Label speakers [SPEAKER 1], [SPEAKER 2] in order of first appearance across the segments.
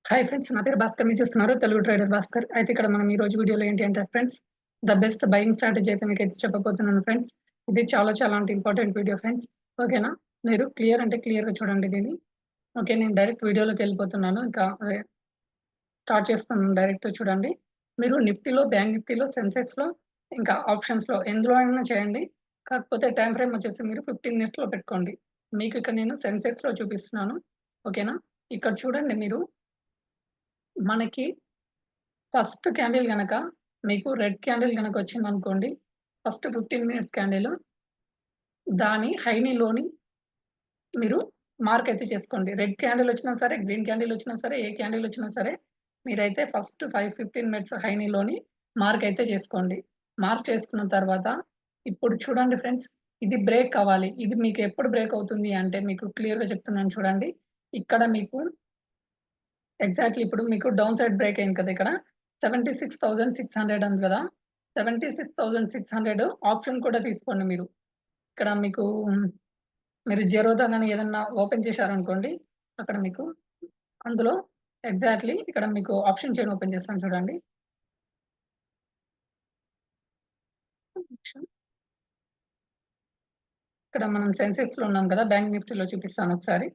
[SPEAKER 1] Hi friends. నా పేరు భాస్కర్. మీరు చూస్తున్నారు తెలుగు ట్రేడర్ భాస్కర్. అయితే ఇక్కడ మనం ఈ రోజు వీడియోలో ఏంటి అంటే friends, the best buying strategy అయితే మీకైతే చెప్పబోతున్నాను ఫ్రెండ్స్. ఇది చాలా అంటే ఇంపార్టెంట్ వీడియో ఫ్రెండ్స్. ఓకేనా? మీరు క్లియర్ అంటే క్లియర్‌గా చూడండి దీన్ని. ఓకే. నేను డైరెక్ట్ వీడియోలోకి వెళ్ళిపోతున్నాను. ఇంకా స్టార్ట్ చేస్తున్నాను. డైరెక్ట్ చూడండి. మీరు నిఫ్టీలో, బ్యాంక్ నిఫ్టీలో, సెన్సెక్స్‌లో, ఇంకా ఆప్షన్స్‌లో ఎందులో అయినా చేయండి. కాకపోతే టైమ్ ఫ్రేమ్ వచ్చేసి మీరు 15 మినిట్స్‌లో పెట్టుకోండి. మీకు ఇక్కడ నేను సెన్సెక్స్‌లో చూపిస్తున్నాను. ఓకేనా? ఇక్కడ చూడండి మీరు, మనకి ఫస్ట్ క్యాండిల్ గనక మీకు రెడ్ క్యాండిల్ గనక వచ్చిందనుకోండి. ఫస్ట్ 15 మినిట్స్ క్యాండిల్ దాని హైని, లోని మీరు మార్క్ అయితే చేసుకోండి. రెడ్ క్యాండిల్ వచ్చినా సరే, గ్రీన్ క్యాండిల్ వచ్చినా సరే, ఏ క్యాండిల్ వచ్చినా సరే మీరైతే ఫస్ట్ 15 మినిట్స్ హైని, లోని మార్క్ అయితే చేసుకోండి. మార్క్ చేసుకున్న తర్వాత ఇప్పుడు చూడండి ఫ్రెండ్స్, ఇది బ్రేక్ అవ్వాలి. ఇది మీకు ఎప్పుడు బ్రేక్ అవుతుంది అంటే మీకు క్లియర్‌గా చెప్తున్నాను చూడండి. ఇక్కడ మీకు ఎగ్జాక్ట్‌లీ ఇప్పుడు మీకు డౌన్ సైడ్ బ్రేక్ అయింది కదా! ఇక్కడ 76,600 ఉంది కదా! 76,600 ఆప్షన్ కూడా తీసుకోండి మీరు. ఇక్కడ మీకు మీరు జెరోదా గాని ఏదన్నా ఓపెన్ చేశారనుకోండి. అక్కడ మీకు అందులో ఎగ్జాక్ట్‌లీ ఇక్కడ మీకు ఆప్షన్ చైన్ ఓపెన్ చేస్తాను చూడండి. ఇక్కడ మనం సెన్సెక్స్‌లో ఉన్నాం కదా! బ్యాంక్ నిఫ్టీలో చూపిస్తాను ఒకసారి.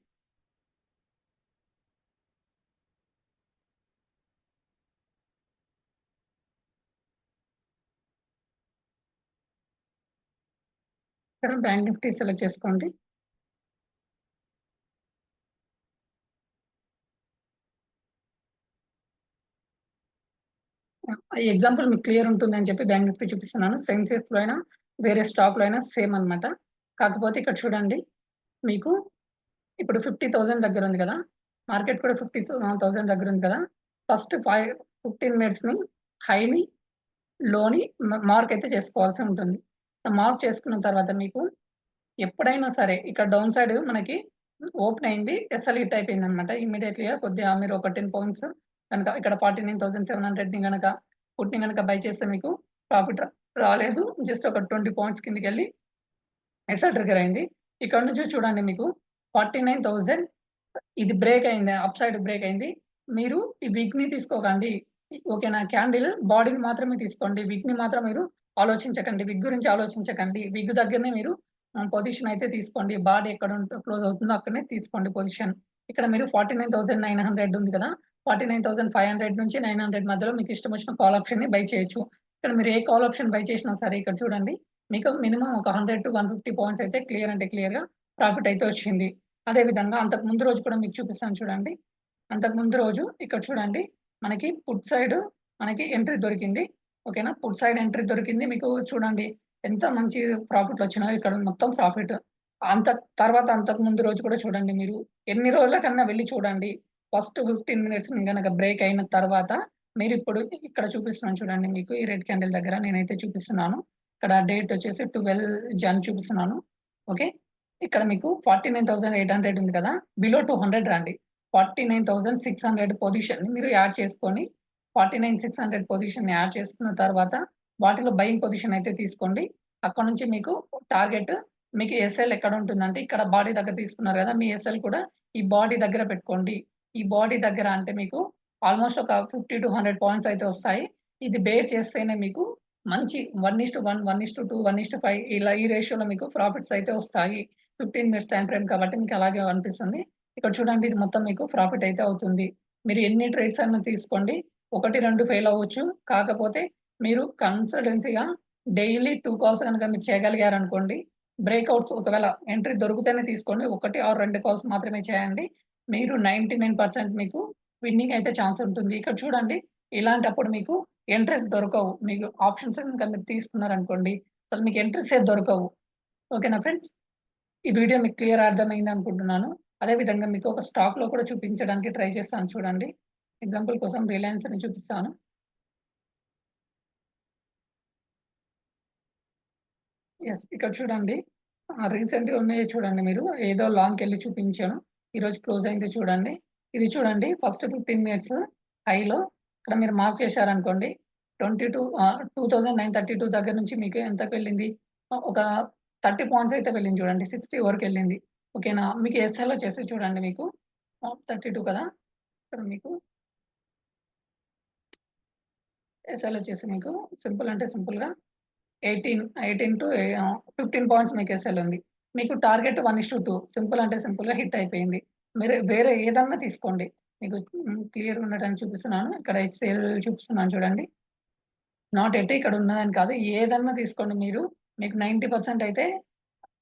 [SPEAKER 1] ఇక్కడ బ్యాంక్ నిఫ్టీ సెలెక్ట్ చేసుకోండి. ఈ ఎగ్జాంపుల్ మీకు క్లియర్ ఉంటుందని చెప్పి బ్యాంక్ నిఫ్టీ చూపిస్తున్నాను. సెన్సెక్స్‌లో అయినా, వేరే స్టాక్‌లో అయినా సేమ్ అన్నమాట. కాకపోతే ఇక్కడ చూడండి మీకు ఇప్పుడు 50,000 దగ్గర ఉంది కదా! మార్కెట్ కూడా 50,000 దగ్గర ఉంది కదా! ఫస్ట్ 15 మినిట్స్‌ని హైని, లోని మార్క్ అయితే చేసుకోవాల్సి ఉంటుంది. మార్క్ చేసుకున్న తర్వాత మీకు ఎప్పుడైనా సరే ఇక్కడ డౌన్ సైడ్ మనకి ఓపెన్ అయింది. ఎస్ఎల్ హిట్ అయిపోయిందన్నమాట. ఇమ్మీడియేట్‌లీగా కొద్దిగా మీరు ఒక 10 పాయింట్స్ కనుక ఇక్కడ 49,700ని గనక పుట్‌ని గనక బై చేస్తే మీకు ప్రాఫిట్ రాలేదు. జస్ట్ ఒక 20 పాయింట్స్ కిందకెళ్ళి ఎస్ఎల్ ట్రిగ్గర్ అయింది. ఇక్కడ నుంచి చూడండి మీకు 49,000 ఇది బ్రేక్ అయింది. అప్ సైడ్ బ్రేక్ అయింది. మీరు ఈ విగ్‌ని తీసుకోకండి. ఓకేనా? క్యాండిల్ బాడీని మాత్రమే తీసుకోండి. విగ్‌ని మాత్రం మీరు ఆలోచించకండి. విగ్ గురించి ఆలోచించకండి. విగ్ దగ్గరనే మీరు పొజిషన్ అయితే తీసుకోండి. బాడీ ఎక్కడ క్లోజ్ అవుతుందో అక్కడనే తీసుకోండి పొజిషన్. ఇక్కడ మీరు 49,900 ఉంది కదా! 49,500 నుంచి 900 మధ్యలో మీకు ఇష్టం వచ్చిన కాల్ ఆప్షన్‌ని బై చేయొచ్చు. ఇక్కడ మీరు ఏ కాల్ ఆప్షన్ బై చేసినా సరే ఇక్కడ చూడండి. మీకు మినిమమ్ ఒక 100-150 పాయింట్స్ అయితే క్లియర్ అంటే క్లియర్‌గా ప్రాఫిట్ అయితే వచ్చింది. అదే విధంగా అంతకు ముందు రోజు కూడా మీకు చూపిస్తాను చూడండి. అంతకు ముందు రోజు ఇక్కడ చూడండి. మనకి పుట్ సైడ్ మనకి ఎంట్రీ దొరికింది. ఓకేనా? పుట్ సైడ్ ఎంట్రీ దొరికింది. మీకు చూడండి ఎంత మంచి ప్రాఫిట్‌లొచ్చినాయో ఇక్కడ మొత్తం ప్రాఫిట్. అంత తర్వాత అంతకు ముందు రోజు కూడా చూడండి మీరు. ఎన్ని రోజుల కన్నా వెళ్లి చూడండి. ఫస్ట్ 15 మినిట్స్ గనక బ్రేక్ అయిన తర్వాత మీరిప్పుడు ఇక్కడ చూపిస్తున్నాను చూడండి మీకు ఈ రెడ్ క్యాండిల్ దగ్గర నేనైతే చూపిస్తున్నాను. ఇక్కడ డేట్ వచ్చేసి 12 జన్ చూపిస్తున్నాను. ఓకే. ఇక్కడ మీకు 49,800 ఉంది కదా! బిలో 200 రండి. 49,600 పొజిషన్‌ని మీరు యాడ్ చేసుకొని 49,600 పొజిషన్‌ని యాడ్ చేసుకున్న తర్వాత వాటిలో బయింగ్ పొజిషన్ అయితే తీసుకోండి. అక్కడి నుంచి మీకు టార్గెట్ మీకు ఎస్ఎల్ ఎక్కడ ఉంటుందంటే ఇక్కడ బాడీ దగ్గర తీసుకున్నారు కదా! మీ ఎస్ఎల్ కూడా ఈ బాడీ దగ్గర పెట్టుకోండి. ఈ బాడీ దగ్గర అంటే మీకు ఆల్‌మోస్ట్ ఒక 50-100 పాయింట్స్ అయితే వస్తాయి. ఇది బేర్ చేస్తేనే మీకు మంచి 1:1, 1:2, 1:5 ఇలా ఈ రేషియోలో మీకు ప్రాఫిట్స్ అయితే వస్తాయి. 15 మినిట్స్ టైమ్ ఫ్రేమ్ కాబట్టి మీకు అలాగే అనిపిస్తుంది. ఇక్కడ చూడండి ఇది మొత్తం మీకు ప్రాఫిట్ అయితే అవుతుంది. మీరు ఎన్ని ట్రేడ్స్ అన్నా తీసుకోండి. 1, 2 ఫెయిల్ అవ్వచ్చు. కాకపోతే మీరు కన్సిస్టెన్సీ‌గా డైలీ 2 కాల్స్ గనక మీరు చేయగలిగారనుకోండి, బ్రేకౌట్స్ ఒకవేళ ఎంట్రీ దొరికితేనే తీసుకోండి. 1 ఆర్ 2 కాల్స్ మాత్రమే చేయండి. మీరు 99% మీకు విన్నింగ్ అయితే ఛాన్స్ ఉంటుంది. ఇక్కడ చూడండి ఇలాంటప్పుడు మీకు ఎంట్రీస్ దొరకవు. మీకు ఆప్షన్స్ గనుక మీరు తీసుకున్నారనుకోండి, అసలు మీకు ఎంట్రీసే దొరకవు. ఓకేనా ఫ్రెండ్స్? ఈ వీడియో మీకు క్లియర్ అర్థమైందనుకుంటున్నాను. అదే విధంగా మీకు ఒక స్టాక్‌లో కూడా చూపించడానికి ట్రై చేస్తాను చూడండి. ఎగ్జాంపుల్ కోసం రిలయన్స్‌ని చూపిస్తాను. యెస్. ఇక్కడ చూడండి. రీసెంట్‌గా ఉన్నయి చూడండి మీరు. ఏదో లాంగ్‌కెళ్ళి చూపించాను. ఈరోజు క్లోజ్ అయింది చూడండి. ఇది చూడండి ఫస్ట్ 15 మినిట్స్ హైలో ఇక్కడ మీరు మార్క్ చేశారనుకోండి. 2932 దగ్గర నుంచి మీకు ఎంతకు వెళ్ళింది? ఒక 30 పాయింట్స్ అయితే వెళ్ళింది చూడండి. 60 వరకెళ్ళింది. ఓకేనా? మీకు ఎస్ఎల్ వచ్చేసి చూడండి మీకు 32 కదా! ఇక్కడ మీకు ఎస్ఎల్ వచ్చేసి మీకు సింపుల్ అంటే సింపుల్‌గా 18 టు 15 పాయింట్స్ మీకు ఎస్ఎల్ ఉంది. మీకు టార్గెట్ 1:2 సింపుల్ అంటే సింపుల్‌గా హిట్ అయిపోయింది. మీరు వేరే ఏదన్నా తీసుకోండి. మీకు క్లియర్‌గా ఉండటానికి చూపిస్తున్నాను. ఇక్కడ హెచ్‌సీఎల్ చూపిస్తున్నాను చూడండి. నాట్ ఎట్ ఇక్కడ ఉన్నదని కాదు. ఏదన్నా తీసుకోండి మీరు. మీకు 90% అయితే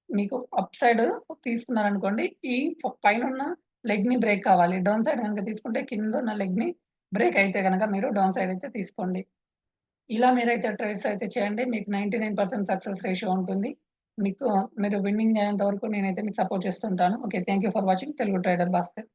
[SPEAKER 1] మీకు అప్ సైడ్ తీసుకున్నారనుకోండి. ఈ పైనున్న లెగ్‌ని బ్రేక్ కావాలి. డౌన్ సైడ్ గనుక తీసుకుంటే కిందున్న లెగ్‌ని బ్రేక్ అయితే గనక మీరు డౌన్ సైడ్ అయితే తీసుకోండి. ఇలా మీరైతే ట్రేడ్స్ అయితే చేయండి. మీకు 99% సక్సెస్ రేషియో ఉంటుంది. మీకు మీరు విన్నింగ్ అయ్యేంత వరకు నేనైతే మీకు సపోర్ట్ చేస్తుంటాను. Okay. Thank you for watching Telugu trader Bhaskar.